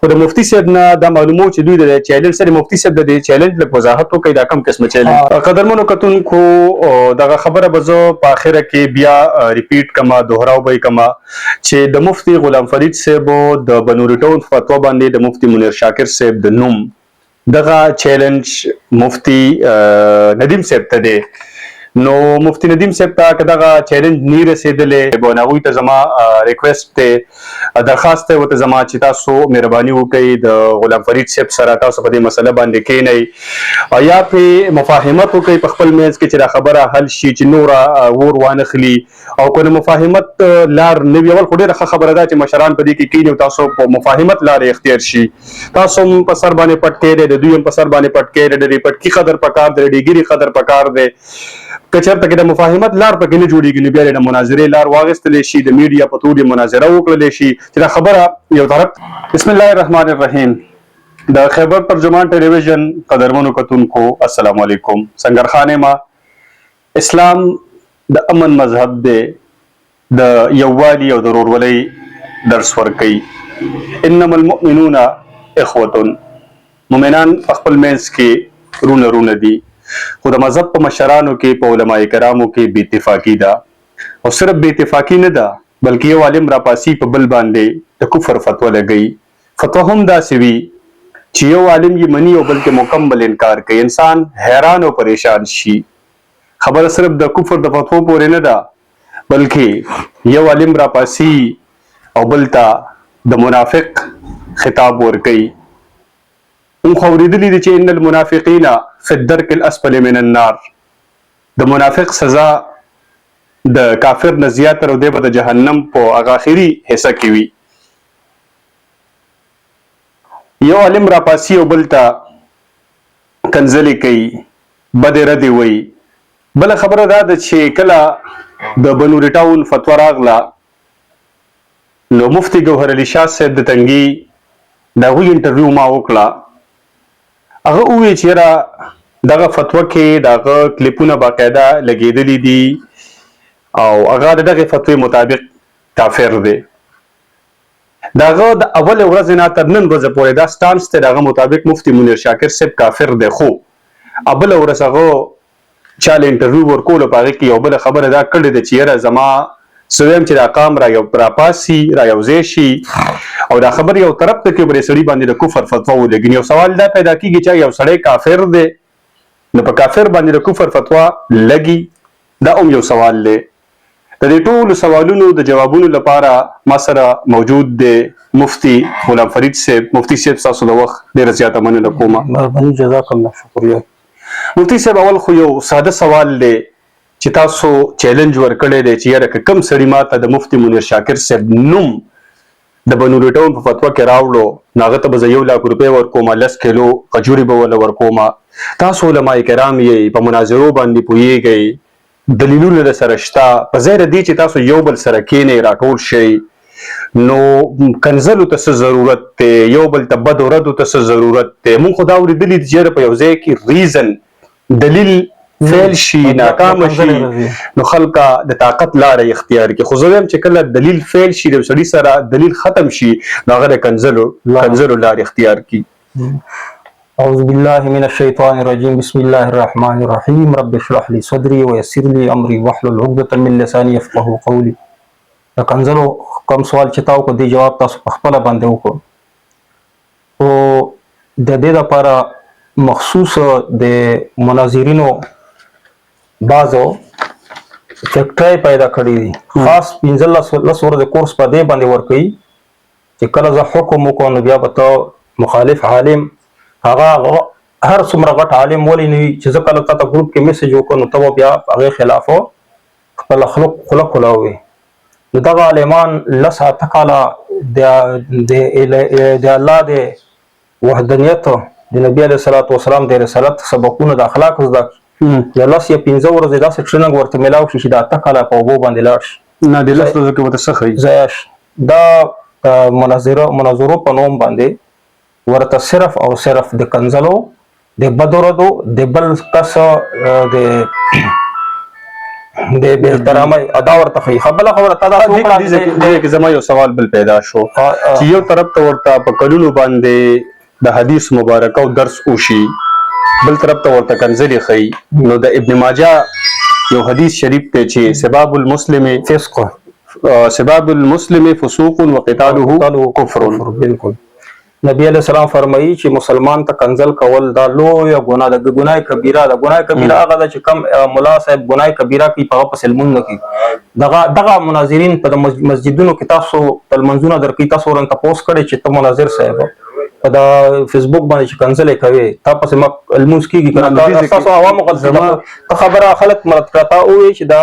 خو د مفتي صاحب نه دا معلومو چې دوی د چیلنج سره مفتي صاحب د چیلنج لږ وضاحت وکړي دا کوم قسمه چیلنج. قدرمنو کتونکو دغه خبره به زه په اخره کې بیا ریپیټ کما دوهراو به کما چې د مفتي غلام فرید صاحب د بنوري ټاون فتوا باندې د مفتي منیر شاکر صاحب د نوم دغه چیلنج مفتي ندیم صاحب ته دی. نو مفتی ندیم صاحب ته که دغه چیلنج نه رسېدلی به هغوی ته زما ریکویسټ دی درخواست دی ورته زما چې تاسو مهرباني وکړئ د غلام فرید صاحب سره تاسو په دې مسله باندې کښېنئ یا پرې مفاهمت وکړئ په خپل منځ کې چې دا خبره حل شي چې نوره ور وانخلي او که د مفاهمت لار نه وي. اول خو ډېره ښه خبره ده چې مشران په دې کې کښېني او تاسو په مفاهمت لارې اختیار شي. تاسو هم په سر باندې پټ کړی د دوی هم په سر باندې پټ کړی د دې پټکي قدر پکار دی د ډیګري قدر پکار دی. که چېرته کې د مفاهمت لار پکې نه جوړېږي نو بیا د مناظرې لار واخیستلی شي د میډیا په تور یې مناظره وکړلی شي چې دا خبره یو طرف. بسم الله الرحمن الرحیم. د خیبر ترجمان ټلویزیون قدرمنو کتونکو السلام علیکم. سنګرخان ما اسلام د امن مذهب دی د یووالي او د ورورولۍ درس ورکوي. انما المؤمنون اخوة مؤمنان په خپل منځ کې رونه رونه دي خو د مذهب په مشرانو کې په علماء کرامو کې بې اتفاقي ده او صرف بې اتفاقي نه ده بلکې یو عالم راپاسي په بل باندې د کفر فتوا لګوي. فتوا هم داسې وي چې یو عالم یې مني او بلکې مکمل انکار کوي. انسان حیران او پریشان شي. خبره صرف د کفر د فتوا پورې نه ده بلکې یو عالم راپاسي او بل ته د منافق خطاب ورکوي. اون خو اورېدلي دي چې ان المنافقین فی الدرک الاسفل من النار. د منافق سزا د کافر نه زیاتره او دی به د جهنم په هغه اخري حصه کې وي. یو عالم راپاسي او بل ته کنځلې کوي بدې ردې وایي. بله خبره دا ده چې کله د بنوري ټاون فتوا راغله نو مفتي ګوهر علي شاه صاحب د تنګي د هغوی انټرویو ما وکړه. هغه وویل چې یاره دغه فتوا کې دغه کلیپونه باقاعده لګېدلي دي او هغه د دغې فتوې مطابق کافر دی. د هغه د اولې ورځې نه تر نن ورځې پورې دا سټانس دی د هغه مطابق مفتي منیر شاکر صاحب کافر دی. خو بله ورځ هغه چا له انټرویو ورکولو په هغې کې یو بله خبره دا کړې ده چې یاره زما زه وایم چې دا قام راپاسي را یوځای شي او دا خبر یو طرف ته کې بلې سړي باندې د کفر فتوا ولګي. یو سوال دا پیدا کېږي چې یو سړی کافر دی نو په کافر باندې د کفر فتوا لګي. دا هم یو سوال دی. د دې ټولو سوالونو د جوابونو لپاره ما سره موجود دی مفتي غلام فرید صاحب. مفتي صاحب ستاسو د وخت ډېره زیاته مننه کومه. مهرباني جزاک الله شکریه. مفتي صاحب اول خو یو ساده سوال دی چې تاسو چیلنج ورکړی دی چې یاره که کوم سړي ماته د مفتي منیر شاکر صاحب نوم د بنوري ټاون په فتوا کې راوړو نو هغه ته به زه 1 لک روپۍ ورکوم 10 کیلو کجوري به وله ورکوم. تاسو علماء کرام یې په مناظرو باندې پوهیږئ دلیلونه درسره شته په ځای د دې چې تاسو یو بل سره کښېنئ راټول شئ نو کنځلو ته څه ضرورت دی یو بل ته بد ردو ته څه ضرورت دی. موږ خو دا اورېدلي دي چې په یو ځای کې ریزن دلیل فیل شي ناکامه شي نو خلکه د طاقت لاره اختیار کړي. خو زه وایم چې کله دلیل فیل شي د سړي سره دلیل ختم شي نو هغه د کنځلو لاره اختیار کړي. اعوذ بالله من الشیطان الرجیم. بسم الله الرحمن الرحیم. رب اشرح لي صدري ويسر لي امري واحلل عقدة من لساني يفقهوا قولي. د کنځلو کوم سوال چې تاسو کو دی جواب تاسو په خپل باندې وکړو او د دې لپاره مخصوص د مناظرینو بعضو فیکټرۍ پیدا کړي دي. خاص 15 ورځې کورس په دې باندې ورکوي چې کله زه حکم وکړم نو بیا به ته مخالف عالم هغه هر څومره غټ عالم ولې نه وي چې زه کله تا ته ګروپ کې میسج وکړم نو ته به بیا هغې خلاف خپل خوله کولاوې. نو دغه عالمان 10 کاله د الله د وحدانیت د نبي علیه الصلاة والسلام د رسالت سبقونه د اخلاق زده یا 10 یا 15 ورځې داسې ټریننګ ورته میلاو شي چې د 8 کاله په اوبو باندې لاړ شي. نه د 10 ورځو کې ورته څه ښایي ضایع شي. دا مناظرو په نوم باندې ورته صرف او صرف د کنځلو د بدو ردو د بل کس د د به احترامي ادا ورته خي خبره تا دا دې کې زما یو سوال بل پیدا شو چې یو طرف ته ورته په کلونو باندې د حدیث مبارک او درس وشي، بل طرف ته ورته کنځلې خي. نو د ابن ماجه یو حدیث شریف ته چې سباب المسلم فسق، سباب المسلم فسوق وقتاله کفر. بالکل نبی علیہ السلام فرمایي چې مسلمان ته کنځل کول دا لوی ګناه ده، ګناه کبیره ده. ګناه کبیره هغه ده چې کم ملا صاحب ګناه کبیره کوي په پس المون نه کوي. دغه مناظرین په مسجدونو کې تاسو تلمنځونه درکې تاسو ورن تاسو کړي چې ته مناظر صاحب په دا فیسبوک باندې چې کنځلې کوي تاسو ما الموس کیږي کنه تاسو عوامو غلطه خبره خلک مراد کړه او چې دا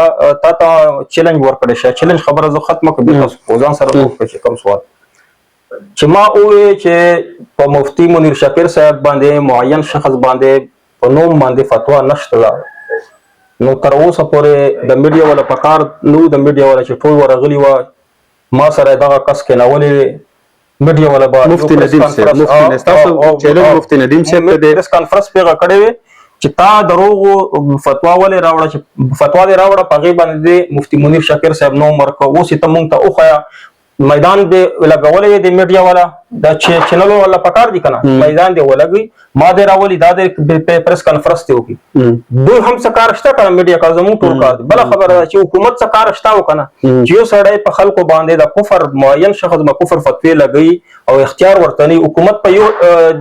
تا چیلنج ورکړی شه. چیلنج خبره زه ختمه کوم تاسو ځان سره وکړئ کوم سوال چې ما وې چې په مفتی منیر شاکر صاحب باندې معین شخص باندې په نوم باندې فتوا نشته، نو تر اوسه پورې د میډیا ولا پکار نو د میډیا ولا چې ټول ورغلی و ما سره دغه کس کې ناولې میډیا ولا با مفتی ندیم صاحب مفتی ندیم صاحب د پریس کانفرنس پیغه کړی وي چې تا دروغ فتوا ولې راوړه چې فتوا دې راوړه په غیبه باندې مفتی منیر شاکر صاحب نو مرکو اوس ته مونږ ته اوخیا میدان دې لګولې د میډیا والا دا چې چینل ولا پکار دي کنه میدان دې ولګي ما دې راولي دا د پریس کانفرنس ته وکي دوی هم سکار شته کنه میډیا کا زمو ټول کار بل خبره چې حکومت سکار شته وکنه چې یو سړی په خلکو باندې د کفر معین شخص ما کفر فتوی لګي او اختیار ورتنی حکومت په یو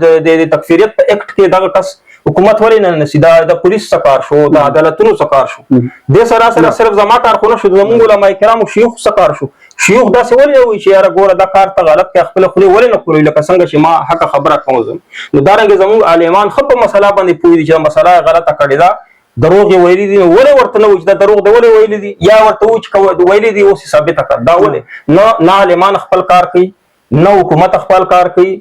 د تکفیریت په اکټ کې دا کس حکومت ولې نه نسی د پولیس سکار شو د عدالتونو سکار شو د سره صرف زما کار خو نه شو زموږ علماء کرام شيوخ سکار شو. شيوخ دا څه ولې وي چې یاره ګوره دا کار ته غلط کې خپل خولي ولې نه کوي لکه څنګه چې ما حق خبره کوم نو دا رنګ زموږ عالمان خپ مسله باندې پوي دي چې مسله غلطه کړې ده دروغ ویلي دي ولې ورته نه وځي دا دروغ دی ولې ویلي دي یا ورته وځي ویلي دي اوس ثابت کړ دا ولې نه عالمان خپل کار کوي نه حکومت خپل کار کوي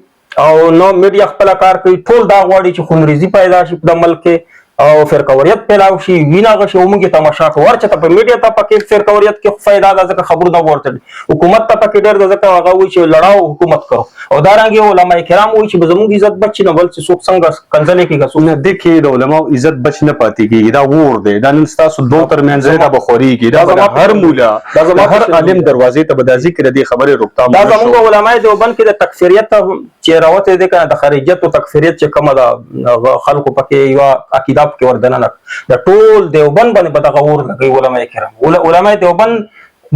او نو میډیا خپل کار کوي ټول دا غواړي چې خونریزي پیدا شي په ملک کې او فرقوریت پیلاو شي وینا غشي ومږه تماشا کوي چې په میډیا ته پکې فرقوریت کې فائدہ ده ځکه خبر نه ورته حکومت ته پکې ډېر ځکه هغه وي چې لړاو حکومت کرو او دا رنګ علماء کرام وي چې زموږ عزت بچ نه بل څه څنګه کنځلې کې غسو نه دکې د علماء عزت بچ نه پاتې کیږي دا ور دی دا نن تاسو دوه ترمنځ دا بخوري کی دا هر مولا دا هر عالم دروازې ته به ذکر دی خبره روکتا دا زموږ علماء دیوبند کې د تکفیریت چې راوته دي کنه د خارجیت او تکفیریت چې کومه دا خلکو پکې یو عقیده کې وردن نه د ټول دیوبند باندې بدغه ور لګي علماء کرام علماء دیوبند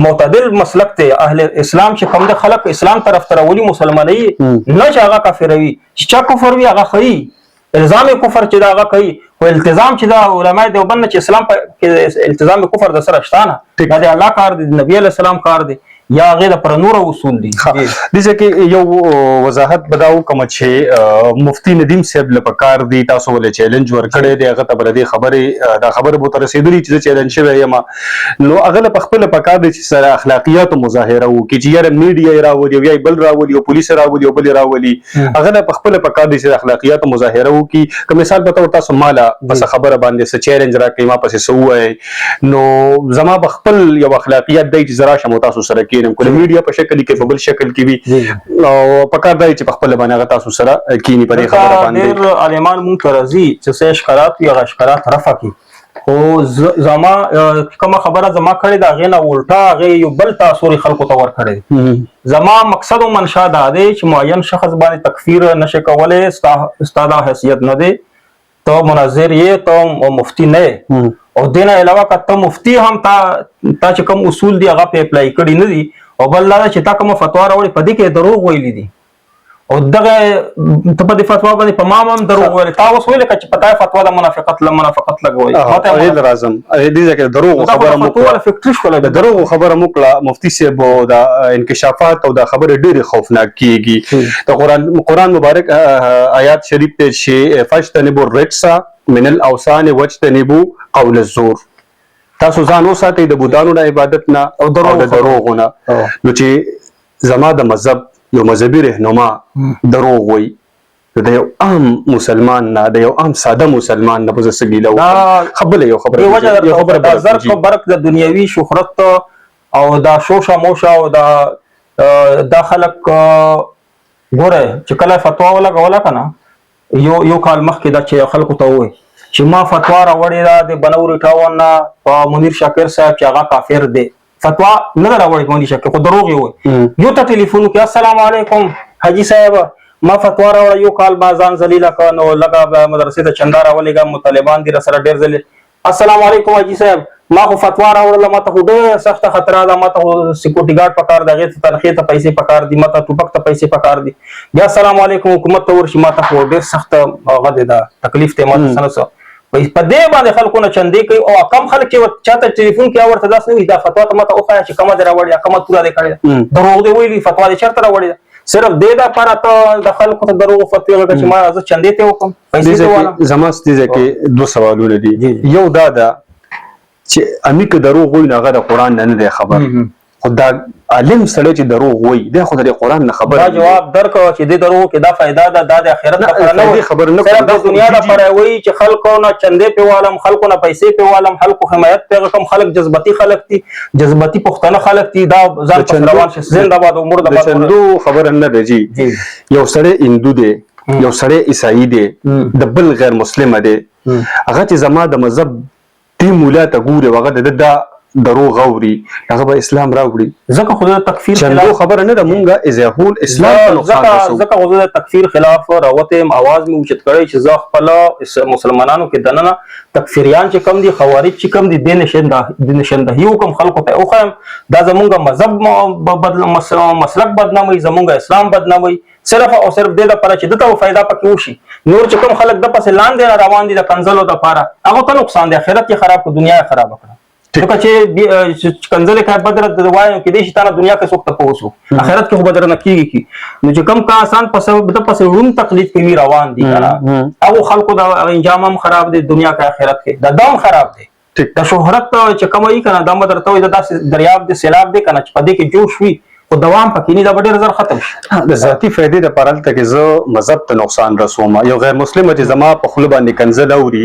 معتدل مسلک ته اهل اسلام چې کوم د خلق اسلام طرف ته ولي مسلمانۍ نه چې هغه کافروي چې کفر وي هغه خي الزام کفر چې دا هغه کوي او التزام چې دا علماء دیوبند چې اسلام په التزام کفر د سره شتانه دا د الله کار دی نبی علیہ السلام کار دی یا غیر پر نور اصول دي دغه کې یو وضاحت بداو کوم چې مفتی ندیم صاحب لپاره دي تاسو ولې چیلنج ورکړی دی هغه ته بل دي خبره دا خبره به تر رسیدلی چې چیلنج شوی یم نو هغه په خپل پکار دي چې سره اخلاقیات مظاهره وکړي چې یاره میډیا راوړي یا بل راوړي او پولیس راوړي او بل راوړي هغه په خپل پکار دي چې اخلاقیات مظاهره وکړي کوم مثال به تاسو مالا بس خبره باندې څه چیلنج راکې ما پسې سوې نو زما بخپل یو اخلاقیات دی چې زرا شمو تاسو سره کله میډیا په شکل کې په بل شکل کې وي او پکار دی چې په خپل باندې تاسو سره کینی پرې خبره باندې ډېر عالمان مونږ ته راځي چې څه اشکالات وي هغه اشکالات رفع کړي او زما کومه خبره زما کړې دا غینه الټا غي یو بل تاثیر خلکو ته ور کړی زما مقصد او منشا دا دی چې معین شخص باندې تکفیر نشه کولې استاد حیثیت نه دی تو مناظر یې تو مفتی نه او دینه علاوه کته مفتی هم تا چې کوم اصول دی هغه په اپلای کړی نه دي او بل لا چې تا کوم فتوا راوړي په دې کې دروغ ویلي دي او دغه ته په دې فتوا باندې په ما هم دروغ ویل تا اوس ویل چې پتا فتوا د منافقت لګوي ماته راځم دې ځکه دروغ خبره مکړه فکټریش ولا د دروغ خبره مکړه مفتی صاحب د انکشافات او د خبره ډېر خوفناک کیږي د قرآن مبارک آیات شریف ته چې فاجتنبوا الرجس من الاوثان واجتنبوا قول الزور تاسو ځان وساتئ د بوتانو د عبادت نه او د دروغونه نو چې زما د مذهب یو مذهبي رهنما دروغ وي د یو عام مسلمان نه د یو عام ساده مسلمان نه په سګیلو خبره یو خبره د زرق برق د دنیوي شهرت او د شوشا موشا او د خلق ګوره چې کله فتوا ولا کنه یو کال مخکې دا چې خلکو ته وي چې ما فتوا راوړې ده د بنوري ټاون نه په منیر شاکر صاحب چې هغه کافر دی. فتوا نه راوړې منیر شاکر خو دروغ وي. یو ته ټلیفون کې السلام علیکم حاجی صاحب ما فتوا راوړه یو کال با ځان ذلیله کړ نو لګه مدرسې ته چندا راولېږه مطالبان دي سره ډېر ځلې. السلام علیکم حاجی صاحب ما خو فتوا راوړله ما ته خو ډېره سخته خطره ده ما ته خو سکیورټي ګارډ پکار دی هغې ته تنخې ته پیسې پکار دي ما ته ټوپک ته پیسې پکار دي. بیا السلام علیکم حکومت ته ورشي ما ته خو ډېر سخته هغه دی دا تکلیف دی ما ته څه نه څه په دې باندې خلکو نه چندې کوي او کم خلک چې چاته ټلیفون کې ورته داسې نه وي دا فتوا ته ما ته وښایه چې کومه دې راوړې کومه توره دې کړې دروغ دې ویلي فتوا دې چېرته راوړې ده. صرف دې دپاره ته د خلکو ته دروغ فتوی ورکړه چې ما زه چندې ته وکړم پیسې ته والا. زما ستې کې دوه سوالونه دي. یو دا ده چې امي که دروغ وایي نو هغه د قرآن نه دی خبر خو دا عالم سړی چې دروغ وایي دی خو د قرآن نه خبر دا جواب درکړه چې دې دروغ کې دا فایده ده دا د آخرت لپاره نه وایي صرف د دنیا لپاره وایي چې خلکو نه چندې پې والم خلکو نه پیسې پې والم خلکو حمایت پې کوم خلک جذبتي خلک دي جذبتي پښتانه خلک دي دا ځان پسې روان شي زنده‌باد او مرده‌باد. د چندو خبره نه ده جي یو سړی هندو دی یو سړی عیسائی دی د بل غیر مسلمه دی هغه چې زما د مذهب دې مولا ته ګوري هغه د دروغ اوري هغه به اسلام راوړي ځکه خو د تکفیر چندو خبره نه ده مونږه از هول اسلام ته نقصان رسو ځکه خو د تکفیر خلاف راوتم اواز مې اوچت کړی چې زه خپل مسلمانانو کې دننه تکفیریان چې کم دي خوارج چې کم دي د نشندهي حکم خلکو ته وښیم دا زمونږ مذهب مسلک بدناموي زمونږ اسلام بدناموي صرف او صرف دې لپاره چې دته فایده پکې وشي. نور چې کوم خلک د پسې لاندې روان دي د کنځلو دپاره هغه ته نقصان دی آخرت یې خراب کړو دنیا یې خراب کړه. ځکه چې کنځلې کوي بدره د وایو کېدای شي تا نه دنیا کې څوک تپوس وکړو آخرت کې خو بدره نه کېږي نو چې کوم کسان د پسې روم تقلید کوي روان دي که نه هغو خلکو د انجام هم خراب دی دنیا کې آخرت کې د دم خراب دی. د شهرت چې کوم وي که نه دا به درته وایي دا داسې دریاب دی سیلاب دی که نه چې په دې کې جوش وي خو دوام پکې نه دا به ډېر زر ختم شي. د ذاتي فایدې دپاره هلته کې زه مذهب ته نقصان رسوم یو غیر مسلمه چې زما په خوله باندې کنځل اوري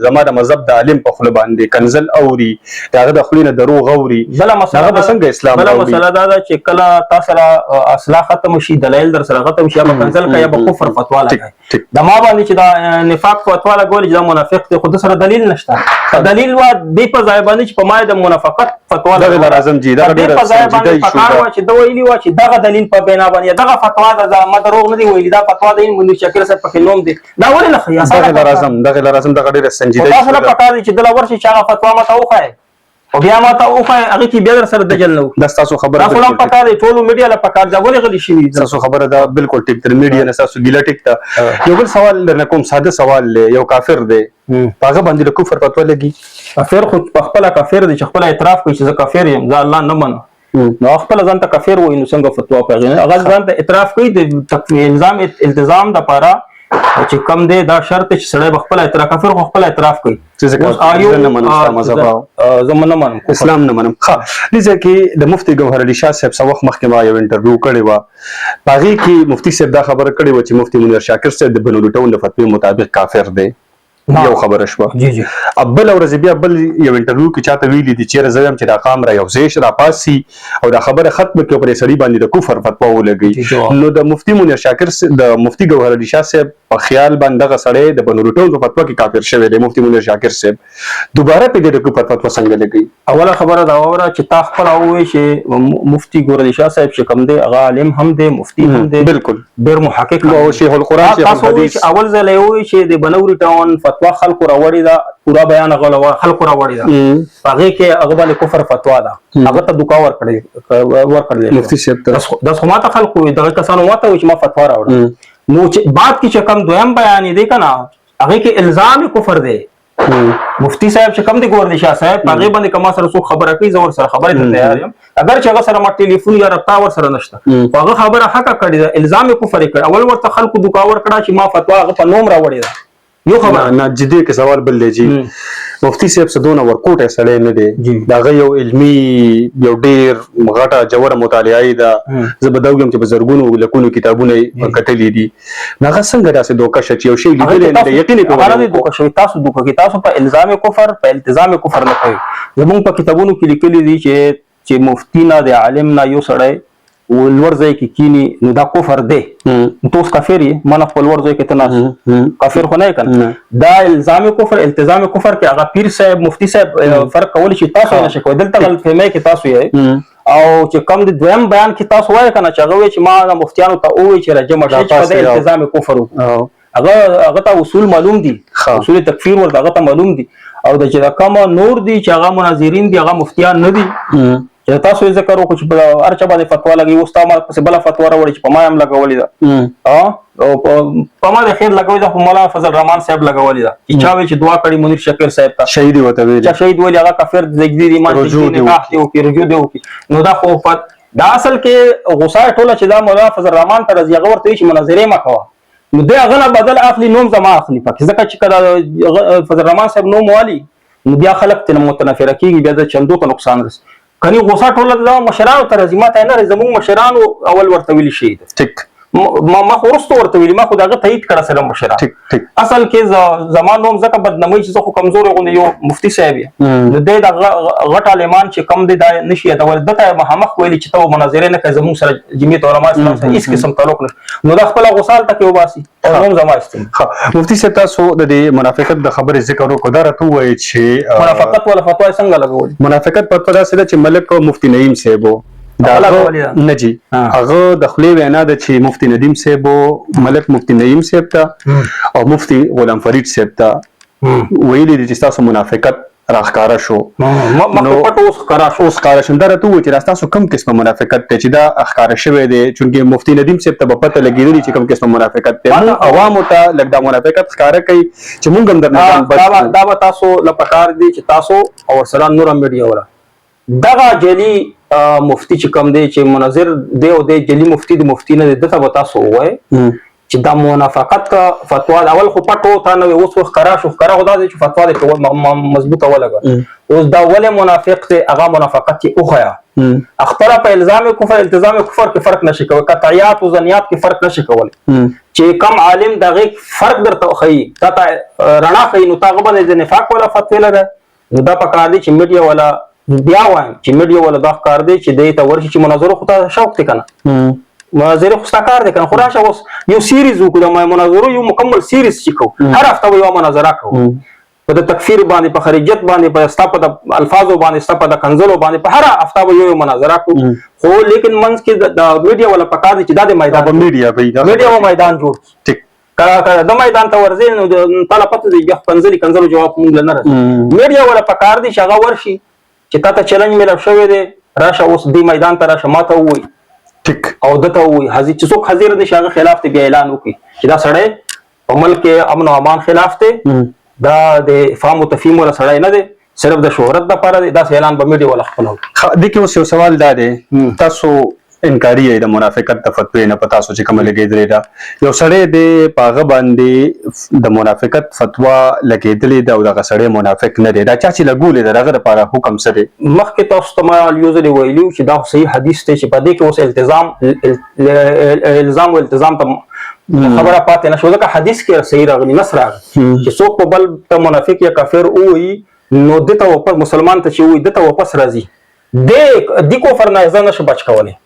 زما د مذهب د عالم په خوله باندې کنځل اوري د هغه د خولې نه دروغ اوري هغه به څنګه اسلام بله مسله دا ده چې کله تا سره اصلاح ختم شي دلایل در سره ختم شي یا به کنځل کوي یا به کفر فتوا لګوي د ما باندې چې دا نفاق فتوا لګول چې دا منافق دی خو د سره دلیل نشته دلیل وا دې په ځای باندې چې په ما د منافقت فتوا لګول لازم جی دا په ځای باندې پکار و چې دا ویلي و چې دغه دلیل په بنا باندې دغه فتوا ده ما دروغ نه دی ویلي دا فتوا دی منیر شاکر صاحب پکې نوم دی دا ولې نه ښیي دغه لازم دغه ډېره سنجیده دا سره پکار دی چې دله ورشي چې هغه فتوا ماته وښایي او بیا ماته وښایي هغې کې بیا در سره دجل نه وکړي دا ستاسو خبره دا خو هم پکار دی ټولو میډیا له پکار ده ولې غلي شوي ستاسو خبره ده بالکل ټیک تر میډیا نه ستاسو ګیله ټیک ده. یو بل سوال درنه کوم ساده سوال دی یو کافر دی په هغه باندې د کفر فتوا لګي کافر خو په خپله کافر دی چې خپله اعتراف کوي چې زه کافر یم زه الله نه منم نو خپل ځان ته کافر وایي نو څنګه فتوا کوي هغه ځان ته اعتراف کوي د التزام دپاره چې کم دی دا شرط چې سړی به خپل اعتراف کافر خو خپل اعتراف کوي زه نه منم اسلام نه منم. ښه دې ځای کې د مفتي ګوهر علي شاه صاحب څه وخت مخکې ما یو انټرویو کړې وه په هغې کې مفتي صاحب دا خبره کړې وه چې مفتي منیر شاکر صاحب د بنولي ټاون د فتوی مطابق کافر دی یو خبره شوه. بل ورځ بیا بل یو انټرویو کې چاته ویلي دي چېرې زه یم چې دا قام را یوځای شي راپاسي او دا خبره ختمه کړي او پر سړي باندې د کفر فتوا ولګوي نو د مفتي منیر شاکر د مفتي ګوهر علي شاه صاحب په خیال باندې دغه سړی د بنولي ټاون په فتوا کې کافر شوی دی مفتي منیر شاکر صاحب دوباره په دې د کفر فتوا څنګه لګوي؟ اوله خبره دا واوره چې تا خپله ووایې چې مفتي ګوهر علي شاه صاحب چې کوم دی هغه عالم هم دی مفتي هم دی بالکل ډېر محقق او شیخ القرآن شیخ الحدیث اول ځل یې ووایي چې د بنولي ټاون فتوا خلکو راوړې ده پورا بیان هغه خلکو راوړې ده په هغې کې هغه باندې کفر فتوا ده هغه ته دوکا ورکړلی مفتي صاحب ته دا خو ماته خلکو دغه کسانو ماته وایي چې ما فتوا راوړه نو چې بعد کې چې کم دویم بیان دی که نه هغې کې الزام کفر دی مفتی صاحب چې کم دی ګوهر علي شاه صاحب په هغې باندې که ما سره څوک خبره کوي زه ورسره خبرې ته تیار یم اگر چې هغه سره ما ټلیفون یا رابطه ورسره نشته خو هغه خبره حقه کړې ده الزام کفر یې کړ اول ورته خلکو دوکا ورکړه چې ما فتوا هغه په نوم راوړې ده یو خبره نه جدي کې سوال بل دی جی مفتي صاحب څه دونه ورکوټی سړی نه دی د هغه یو علمي یو ډېر غټه جوړه مطالعه ده زه به دا وګم چې په زرګونو لکونو کتابونه یې کتلي دي نو هغه څنګه داسې دوکه شه چې یو شی لیدلی نه دی یقین یې هغه نه دوکه شوي تاسو دوکه کوي تاسو په الزام کفر په التزام کفر نه کوئ زمونږ په کتابونو کې لیکلي دي چې مفتي نه د عالم نه یو سړی ولور ځای کې کینی نو دا کفر دی ته اوس کافر یې من خپل ور ځای کې ته ناست کافر خو نه یې کنه دا الزام کفر التزام کفر کې هغه پیر صاحب مفتی صاحب فرق کولی شي تاسو نه شي کوی دلته غلط فهمي کې تاسو یې او چې کم د دویم بیان کې تاسو وایي کنه چې هغه چې ما د مفتیانو ته وایي چې راجم شي چې د التزام کفر هغه ته اصول معلوم دي اصول تکفیر ورته هغه ته معلوم دي او د چې کوم نور دي چې هغه مناظرین دي هغه مفتیان نه دي چې تاسو یې ذکر وکړو چې هر چا باندې فتوا لګي اوس تا ما پسې بله فتوا راوړي چې په ما هم لګولې ده او په ما د خیر لګولې ده خو مولا فضل الرحمن صاحب لګولې ده چې چا وایي چې دعا کړي منیر شکر صاحب ته شهید ورته ویلي چې شهید ویلي هغه کافر زګدي دي ما چې نکاح دی وکړي رجوع دی وکړي نو دا خو دا اصل کې غوسه ټوله چې دا مولا فضل الرحمن ته رضی هغه ورته وایي چې مناظرې مه کوه نو دی هغه نه بدل اخلي نوم زما اخلي پکې ځکه چې کله فضل الرحمن صاحب نوم والي نو بیا خلک ترې متنفره کېږي بیا د چندو ته نقصان رسي کني غوسه ټوله د مشرانو ته راځي ماته نه راځي زموږ مشرانو اول ورته ویلي شي ټیک ما خو وروسته ورته ویلي ما خو د هغه تایید کړه سره مشران اصل کې زما نوم ځکه بدناموي چې زه خو کمزوری غوندې یو مفتي صاحب یم نو دی د غټ عالمان چې کم دی دا نشي یادولی ده ته مخامخ ویلي چې ته مناظرې نه کوې زموږ سره جمعیت علما اسلام سره هېڅ قسم تعلق نه نو دا خپله غوسه هلته کې وباسي او نوم زما استعمال مفتي صاحب تاسو د دې منافقت د خبرې ذکر وکړو دا راته ووایي چې منافقت ولا فتوا یې څنګه لګولې منافقت فتوا داسې ده چې ملک مفتي نعیم صاحب نه جی هغه د خولې وینا ده چې مفتي ندیم صاحب ملک مفتي نعیم صاحب ته او مفتي غلام فرید صاحب ته ویلي دي چې تاسو منافقت راښکاره شو اوس ښکاره شو دا راته ووایي چې تاسو کوم قسمه منافقت دی چې دا ښکاره شوی دی چونکې مفتي ندیم صاحب ته به پته لګېدلي چې کوم قسمه منافقت دی موږ عوامو ته لږ دا منافقت ښکاره کوي چې موږ هم درنه دا به تاسو له پکار دي چې تاسو او ورسره نوره میډیا وله دغه جعلي مفتی چې کوم دی چې مناظر دی او دی جعلي مفتی د مفتی نه دی دته به تاسو ووایئ چې دا منافقت فتوا اول خو پټ و تا نه اوس ښکاره شو ښکاره خو دا دی چې فتوا دې مضبوطه ولګه اوس دا ولې منافق دی هغه منافقت یې وښیه خپله په الزام کفر التزام کفر کې فرق نشي کولی قطعیات و ظنیات کې فرق نشي کولی چې کم عالم د هغې فرق درته ښیي تا ته رڼا ښیي نو تا هغه باندې د نفاق والا فتوی لګه نو دا پکار دی چې میډیا والا بیا وایم چې میډیا ولا دا کار دی چې دی ته ورشي چې مناظره خو ته شوق دی کنه مناظره خو ستا کار دی کنه خو راشه اوس یو سیریز وکړو د مناظرو یو مکمل سیریز چې کوو هر هفته به یوه مناظره کوو په د تکفیر باندې په خریجت باندې په ستا په د الفاظو باندې ستا په د کنزلو باندې په هره هفته به یو مناظره کوو خو لیکن منځ کې د میډیا ولا پکار دی چې دا د میدان میډیا و میدان جوړ کله د میدان ته ورځې نو تاله پته دی بیا کنزلو جواب مونږ نه راځي میډیا ولا پکار دی چې هغه ورشي چې تا ته چلنج میلاو شوی دی راشه اوس دې میدان ته راشه ما ته ووایي ټیک او ده ته ووایي چې څوک حاضر دی چې هغه خلاف دی بیا اعلان وکړي چې دا سړی په ملک کې امن او امان خلاف دی دا د فهم و تفهیم والا سړی نه دی صرف د شهرت دپاره دی داسې اعلان به میډیا والا خپله وکړي دې کې اوس یو سوال دا دی تاسو انکاري یې د منافقت د فتوی نه په تاسو چې کومه لګېدلې ده یو سړی دی په هغه باندې د منافقت فتوا لګېدلې ده او دغه سړی منافق نه دی دا چا چې لګولې ده د هغه دپاره حکم څه دی مخکې تاسو ته ما یو ځلې ویلي چې دا صحیح حدیث دی چې په دې کې اوس الزام و التزام ته خبره پاتې نه شو ځکه حدیث کې صحیح راغلی نص راغلی چې څوک په بل ته منافق یا کافر ووایي نو ده ته واپس مسلمان ته چې ووایي ده ته واپس راځي دې کفر نه ځان نشي بچ کولی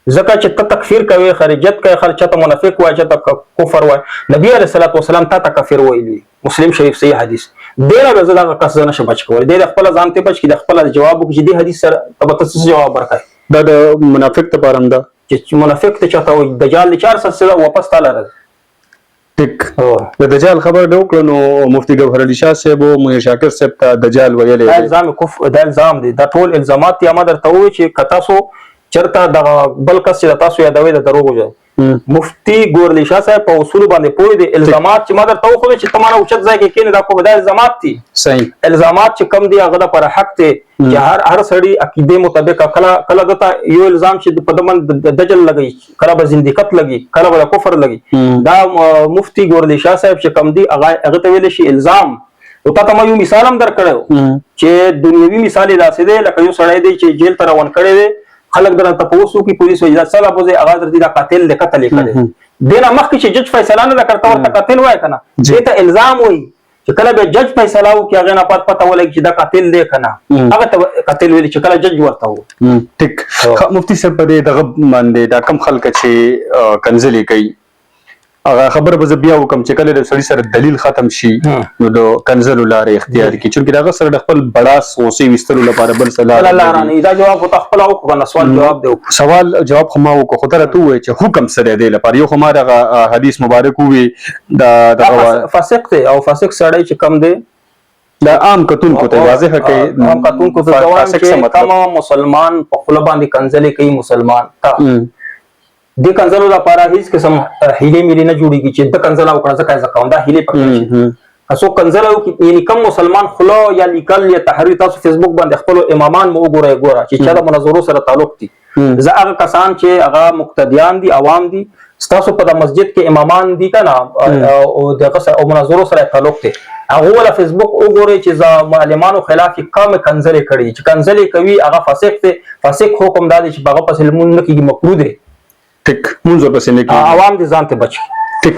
ځکه چې ته تکفیر کوي خارجت کوي خلک چاته منافق وایي چاته کفر وایي نبی علیه الصلاة والسلام تا ته کافر ویلي مسلم شریف صحیح حدیث دې نه به زه دغه کس نشم بچ کولی دی د خپله ځان ته بچ کړي د خپله جواب وکړي چې دې حدیث سره ته به ته څه جواب ورکوې دا د منافق دپاره هم ده چې منافق ته چاته وایي دجال د 400 واپس تاله راځي ټیک د دجال خبر دې وکړو نو مفتي ګوهر علي شاه صاحب او منیر شاکر صاحب ته دجال ویلی دا الزام دی دا ټول الزامات دي ما درته ووایي چې که تاسو چرته دغه بل کس چې تاسو یادوي د دروغ وجه مفتي ګوهر علي شاه صاحب په اصولو باندې پوه دي الزامات چې ما درته وښودل چې ته مانه اوچت ځای کې کښېنې دا کوم دا الزامات دي صحیح الزامات چې کم دي هغه دپاره حق دی چې هر سړي عقیدې مطابق کله دته یو الزام چې په ده باندې دجل لګوي کله به زندقت لګي کله به د کفر لګي دا مفتي ګوهر علي شاه صاحب چې کم دي هغه ته ویلی شي الزام او تا ته ما یو مثال هم درکړی چې دنیوي مثال یې داسې دی لکه یو سړی دی چې جیل ته روان کړی دی خلک درنه تپوس وکړي پولیس وایي دا څه راپوځي هغه درته دا قاتل دی قتل یې کړی دې نه مخکې چې جج فیصله نه ده کړې ته ورته قاتل وایې که نه دې ته الزام وایي چې کله به جج فیصله وکړي هغه نه پته ولګي چې دا قاتل دی کنه هغه ته قاتل ویل چې کله جج ورته وو ټیک مفتي صاحب په دې دغه باندې دا کم خلک چې کنځلې کوي هغه خبره به بیا وکم چې کله د سړي سره دلیل ختم شي نو د کنځلو لارې اختیار کړي چې دغه سره د خپل بڑاس اوسې وستلو لپاره بل څه لار نه دا جواب وته خپل او کنه سوال جواب دی سوال جواب خو ما وکړو خو درته وای چې حکم سره دی لپاره یو خو ما دغه حدیث مبارک وی دا فاسق دی او فاسق سړی چې کم دی دا عام کتون کو ته واضح کوي عام کتون کو ته جواب چې کوم مسلمان په خپل باندې کنځلې کوي مسلمان تا د کنځلو لپاره هیڅ قسم هیله ملي نه جوړیږي چې د کنځلا وکړه ځکه ځکه دا هیله پکې تاسو کنځلا یعنی کوم مسلمان خلا یا لیکل یا تحریر تاسو فیسبوک باندې خپل امامان مو وګورئ چې چا د مناظرو سره تعلق دي زه هغه کسان چې هغه مقتدیان دي عوام دي تاسو په مسجد کې امامان دي کنه او دغه او مناظرو سره تعلق دي هغه ولا فیسبوک وګورئ چې معلمانو خلاف کوم کنځلې کړي چې کنځلې کوي هغه فاسق دي فاسق حکم دادي چې هغه پس لمون نه کیږي مکروه دي ټیک مونږ پسې نه کیږي عوام دي ځان ته بچ ټیک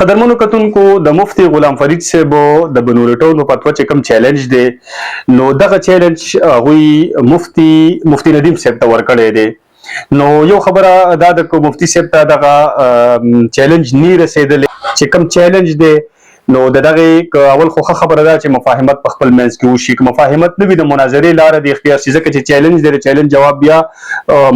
قدرمنو کتونکو د مفتی غلام فرید صاحب د بنورټونو پتو چې کوم چیلنج دی نو دغه چیلنج غوي مفتی ندیم صاحب ته ورکړی دی نو یو خبره دا د مفتی صاحب ته دغه چیلنج نی رسیدل چې کوم چیلنج دی نو دغه اول خو خبره ده چې مفاهمت په خپل منځ کې وشي که مفاهمت نه وي د مناظرې لار د اختیار شي ځکه چې چیلنج دی چیلنج جواب بیا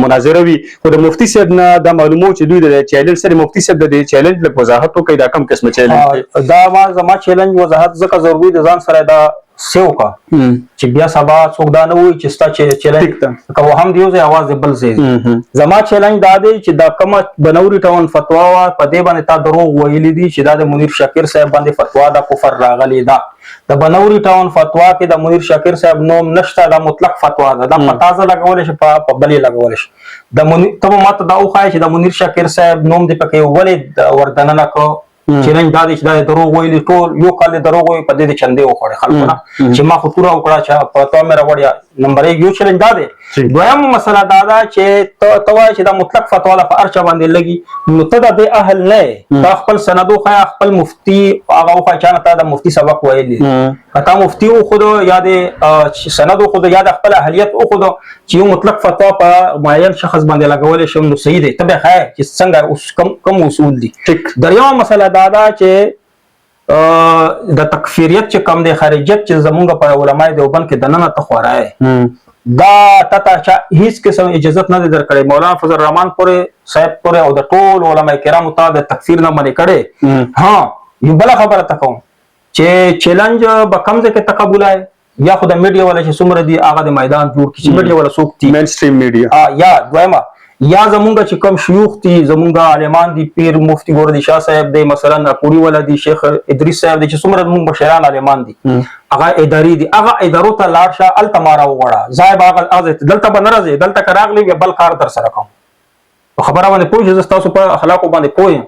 مناظره وي خو د مفتی صاحب نه دا معلومو چې دوی د چیلنج سره مفتی صاحب د چیلنج له وضاحت کوي دا کم قسمه چیلنج دا ما زما چیلنج وضاحت ځکه ضروري د ځان سره دا سیو کا چې بیا سبا څوک دا نه وي چې ستا چیلنج کوم هم دیو ځای आवाज بل ځای زما چیلنج دا دی چې دا کومه بنوري ټاون فتوا وا په دې باندې تا دروغ ویلي دي چې دا د منیر شاکر صاحب باندې فتوا دا کفر راغلی دا د بنوري ټاون فتوا کې د منیر شاکر صاحب نوم نشته دا مطلق فتوا ده دا پتازه لګول شي په بلې لګول شي د منیر ته ماته دا وخای چې د منیر شاکر صاحب نوم دې پکې ولې وردننه کو چیلنج دا دی چې دا دروغ ویلي ټول یو کال دروغ وي په دې چندې وخوړي خلکونه چې ما خطوره وکړه چې په تو مې راوړیا نمبر 1 یو چیلنج دا دی دویم مسله دا ده چې توای چې دا مطلق فتوا له ارچا باندې لګي نو ته د اهل نه تا خپل سندو خو خپل مفتی هغه خو چانه ته د مفتی سبق ویلي کته مفتی او خود یاد سندو خود یاد خپل اهلیت او خود چې یو مطلق فتوا په معین شخص باندې لګول شي نو صحیح دی تبه خای چې څنګه اوس کم اصول دي دریو مسله دا ده چې د تکفیریت چې کم دی خارجیت چې زمونږ په علماء دیوبند کې دننه تخورای دا تتا هیڅ قسم اجازه نه درکړي مولانا فضل الرحمن پورې صاحب پورې او د ټول علماء کرامو ته د تکفیر نه منې کړي ها یو بل خبره تکوم چې چیلنج به کم ځکه تقبلای یا خو د میډیا ولا چې څومره دی هغه د میدان جوړ کړي میډیا ولا څوک دي مین سټریم میډیا یا دویمه یا زمونږ چې کوم شيوخ دي زمونږ عالمان دي پیر مفتی ګوردی شاه صاحب دی مثلا اپوری ولا دي شیخ ادریس صاحب دي چې څومره موږ بشران عالمان دي هغه اداري دي هغه ادارو ته لاړ شه التمارا وغړه زایب هغه دلته بنرځي دلته کراغلی بل کار در سره کوم خبره باندې پوه چې تاسو په اخلاق باندې پوه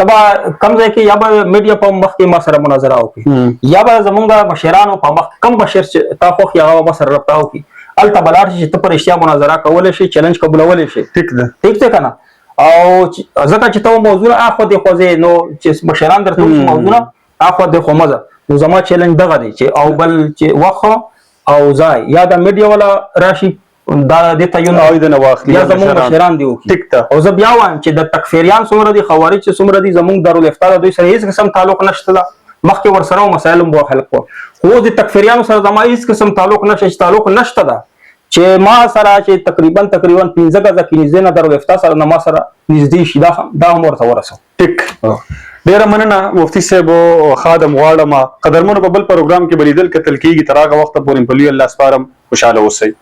تبا کم ځای کې یا به میډیا په مخ کې ما سره مناظره وکړي یا به زمونږ بشرانو په مخ کم بشر چې تاسو خو هغه ما سره رابطه وکړي الته بلار چې ته پر اشتیا مناظره کولای شي چیلنج قبولول شي ټیک ده کنه او ځکه چې ته موضوع اخو د خوځې نو چې بشران درته موضوع اخو د خومزه نو زما چیلنج دغه دی چې او بل چې وخه او ځای یا د میډیا ولا راشي دا د تایون او د نواخلی یا زموږ بشران دی ټیک ده او زه بیا وایم چې د تکفیریان څومره دي خوارج چې څومره دي زموږ دارالافتا دوی سره هیڅ قسم تعلق نشته مخکې ورسره مسائل مو خلق کو خو د تکفیریانو سره زما هیڅ قسم تعلق نشته تعلق نشته دا چې ما سره چې تقریبا 15 غزه کې نږدې نه دارالافتا سره ما سره نږدې شي دا هم ورته ورسو ټیک ډیره مننه مفتی صاحب خادم غواړم قدرمنو په بل پروګرام کې بریدل کتل کیږي تر هغه وخت پورې په لوی الله سپارم خوشاله اوسئ